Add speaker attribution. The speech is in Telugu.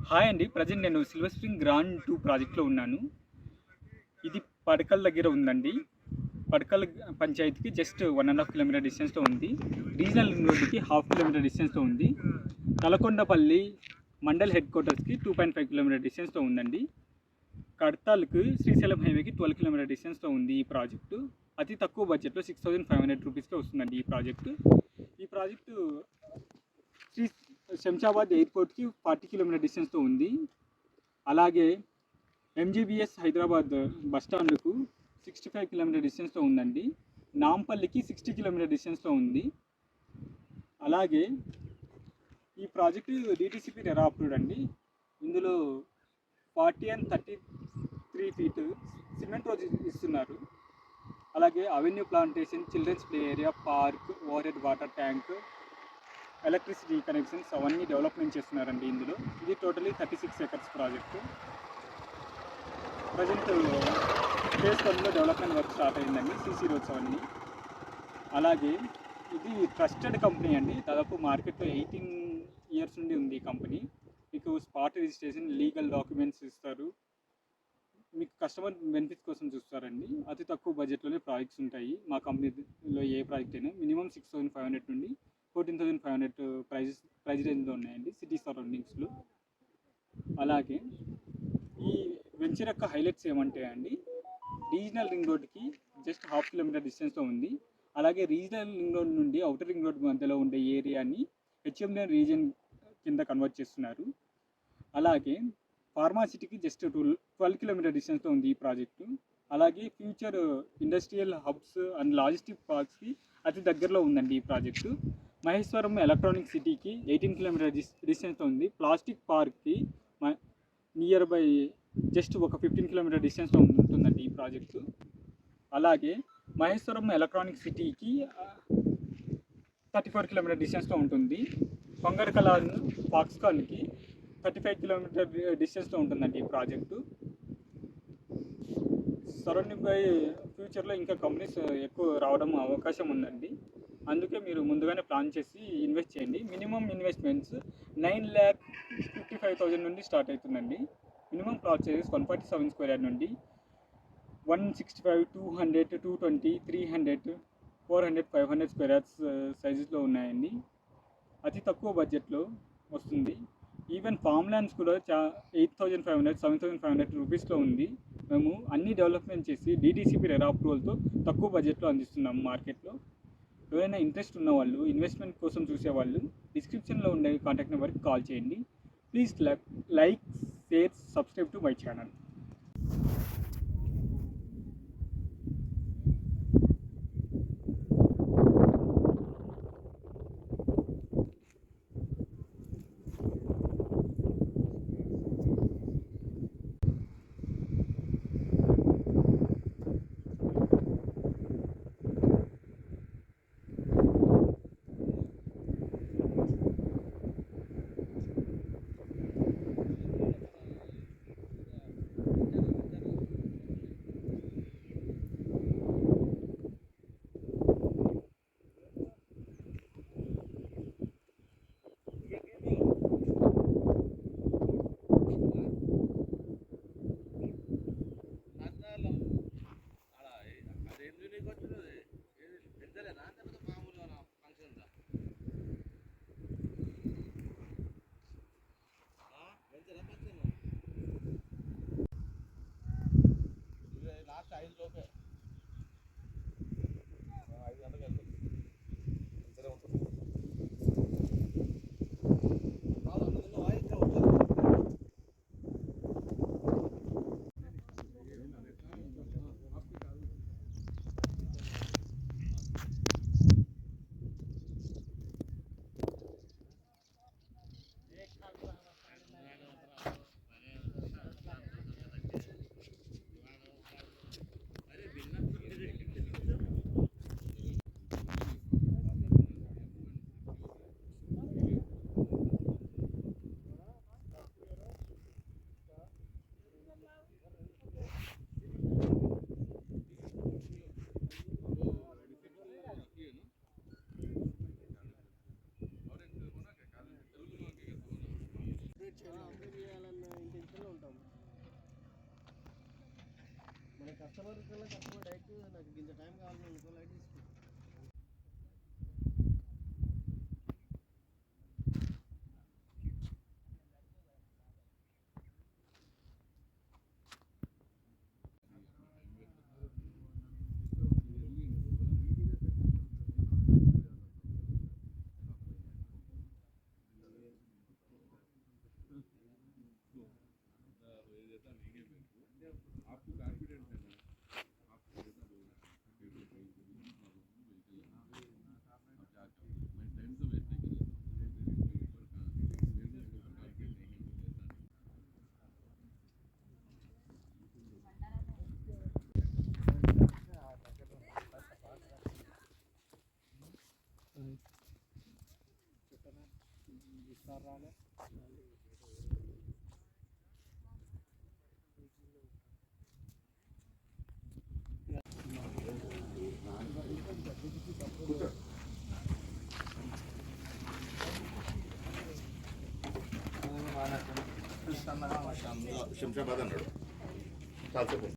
Speaker 1: హాయ్ అండి. ప్రజెంట్ నేను సిల్వర్ స్ప్రింగ్ గ్రాండ్ 2 ప్రాజెక్ట్‌లో ఉన్నాను. ఇది పడకల్ దగ్గర ఉందండి. పడకల్ పంచాయతీకి జస్ట్ 1½ కిలోమీటర్ డిస్టెన్స్‌లో ఉంది. రీజనల్ రింగ్ రోడ్డుకి ½ కిలోమీటర్ డిస్టెన్స్‌లో ఉంది. తలకొండపల్లి మండల్ హెడ్ క్వార్టర్స్‌కి 2.5 కిలోమీటర్ డిస్టెన్స్‌లో ఉందండి. కడతాల్‌కి శ్రీశైలం హైవేకి 12 కిలోమీటర్ డిస్టెన్స్‌లో ఉంది ఈ ప్రాజెక్టు. అతి తక్కువ బడ్జెట్‌లో 6500 రూపీస్‌కే వస్తుందండి ఈ ప్రాజెక్టు. ఈ ప్రాజెక్టు శ్రీ శంషాబాద్ ఎయిర్పోర్ట్కి 40 కిలోమీటర్ డిస్టెన్స్తో ఉంది. అలాగే ఎంజీబీఎస్ హైదరాబాద్ బస్టాండ్కు 65 కిలోమీటర్ డిస్టెన్స్తో ఉందండి. నాంపల్లికి 60 కిలోమీటర్ డిస్టెన్స్లో ఉంది. అలాగే ఈ ప్రాజెక్టు డిటిసిపి రెరా అప్రూవ్డ్ అండి. ఇందులో 40 and 33 ఫీట్ సిమెంట్ రోడ్ ఇస్తున్నారు. అలాగే avenue plantation, children's play area, park, over water tank, electricity connections అవన్నీ డెవలప్మెంట్ చేస్తున్నారండి ఇందులో. ఇది totally 36 acres project. Present phase 1లో డెవలప్మెంట్ వర్క్ స్టార్ట్ అయిందండి, సీసీ రోడ్స్ అవన్నీ. అలాగే ఇది ట్రస్టెడ్ కంపెనీ అండి. దాదాపు మార్కెట్లో 18 ఇయర్స్ నుండి ఉంది ఈ కంపెనీ. మీకు స్పాట్ రిజిస్ట్రేషన్, లీగల్ డాక్యుమెంట్స్ ఇస్తారు. మీకు కస్టమర్ బెనిఫిట్స్ కోసం చూస్తారండి. అతి తక్కువ బడ్జెట్లోనే ప్రాజెక్ట్స్ ఉంటాయి మా కంపెనీలో. ఏ ప్రాజెక్ట్ అయినా మినిమం 6500 నుండి 14,500 ప్రైజ్ రేంజ్లో ఉన్నాయండి సిటీ సరౌండింగ్స్లో. అలాగే ఈ వెంచర్ యొక్క హైలైట్స్ ఏమంటే అండి, రీజనల్ రింగ్ రోడ్కి జస్ట్ ½ కిలోమీటర్ డిస్టెన్స్లో ఉంది. అలాగే రీజనల్ రింగ్ రోడ్ నుండి అవుటర్ రింగ్ రోడ్ మధ్యలో ఉండే ఏరియాని హెచ్ఎండిఎన్ రీజన్ కింద కన్వర్ట్ చేస్తున్నారు. అలాగే ఫార్మాసిటీకి జస్ట్ 12 కిలోమీటర్ డిస్టెన్స్లో ఉంది ఈ ప్రాజెక్టు. అలాగే future industrial hubs and logistic పార్క్స్కి అతి దగ్గరలో ఉందండి ఈ ప్రాజెక్టు. మహేశ్వరం ఎలక్ట్రానిక్ సిటీకి 18 కిలోమీటర్ డిస్టెన్స్లో ఉంది. ప్లాస్టిక్ పార్క్కి నియర్ బై జస్ట్ ఒక 15 కిలోమీటర్ డిస్టెన్స్లో ఉంటుందండి ఈ ప్రాజెక్టు. అలాగే మహేశ్వరం ఎలక్ట్రానిక్ సిటీకి 34 కిలోమీటర్ డిస్టెన్స్లో ఉంటుంది. పొంగర్కలాన్ ఫాక్స్కాన్కి 35 కిలోమీటర్ డిస్టెన్స్లో ఉంటుందండి ఈ ప్రాజెక్టు. సరౌండింగ్ బై ఫ్యూచర్లో ఇంకా కంపెనీస్ ఎక్కువ రావడం అవకాశం ఉందండి. అందుకే మీరు ముందుగానే ప్లాన్ చేసి ఇన్వెస్ట్ చేయండి. మినిమం ఇన్వెస్ట్మెంట్స్ 9,55,000 నుండి స్టార్ట్ అవుతుందండి. Minimum plot sizes 147 square yard నుండి 165, 200, 220, 300, 400, 500 స్క్వేర్ యార్డ్స్ సైజెస్లో ఉన్నాయండి. అతి తక్కువ బడ్జెట్లో వస్తుంది. ఈవెన్ ఫామ్ ల్యాండ్స్ కూడా 8,500, 7,500 రూపీస్లో ఉంది. మేము అన్ని డెవలప్మెంట్ చేసి డిటిసిపి రెరా అప్రూవల్తో తక్కువ బడ్జెట్లో అందిస్తున్నాము మార్కెట్లో. ఎవరైనా ఇంట్రెస్ట్ ఉన్నవాళ్ళు, ఇన్వెస్ట్మెంట్ కోసం చూసేవాళ్ళు డిస్క్రిప్షన్లో ఉండే కాంటాక్ట్ నెంబర్కి కాల్ చేయండి. Please like, share, subscribe to my channel.
Speaker 2: Customer కల్లా కస్టమర్ డైరెక్ట్ నాకు ఇంత టైం కావాలని అనుకో లైట్ తీసుకుంటాను.
Speaker 3: आपको कॉन्फिडेंस है ना, आपको रहता बोलना अब क्या करूँ मैं टाइम तो वेस्ट नहीं कर
Speaker 4: శంషాబాద్ అన్నాడు చాలాసేపు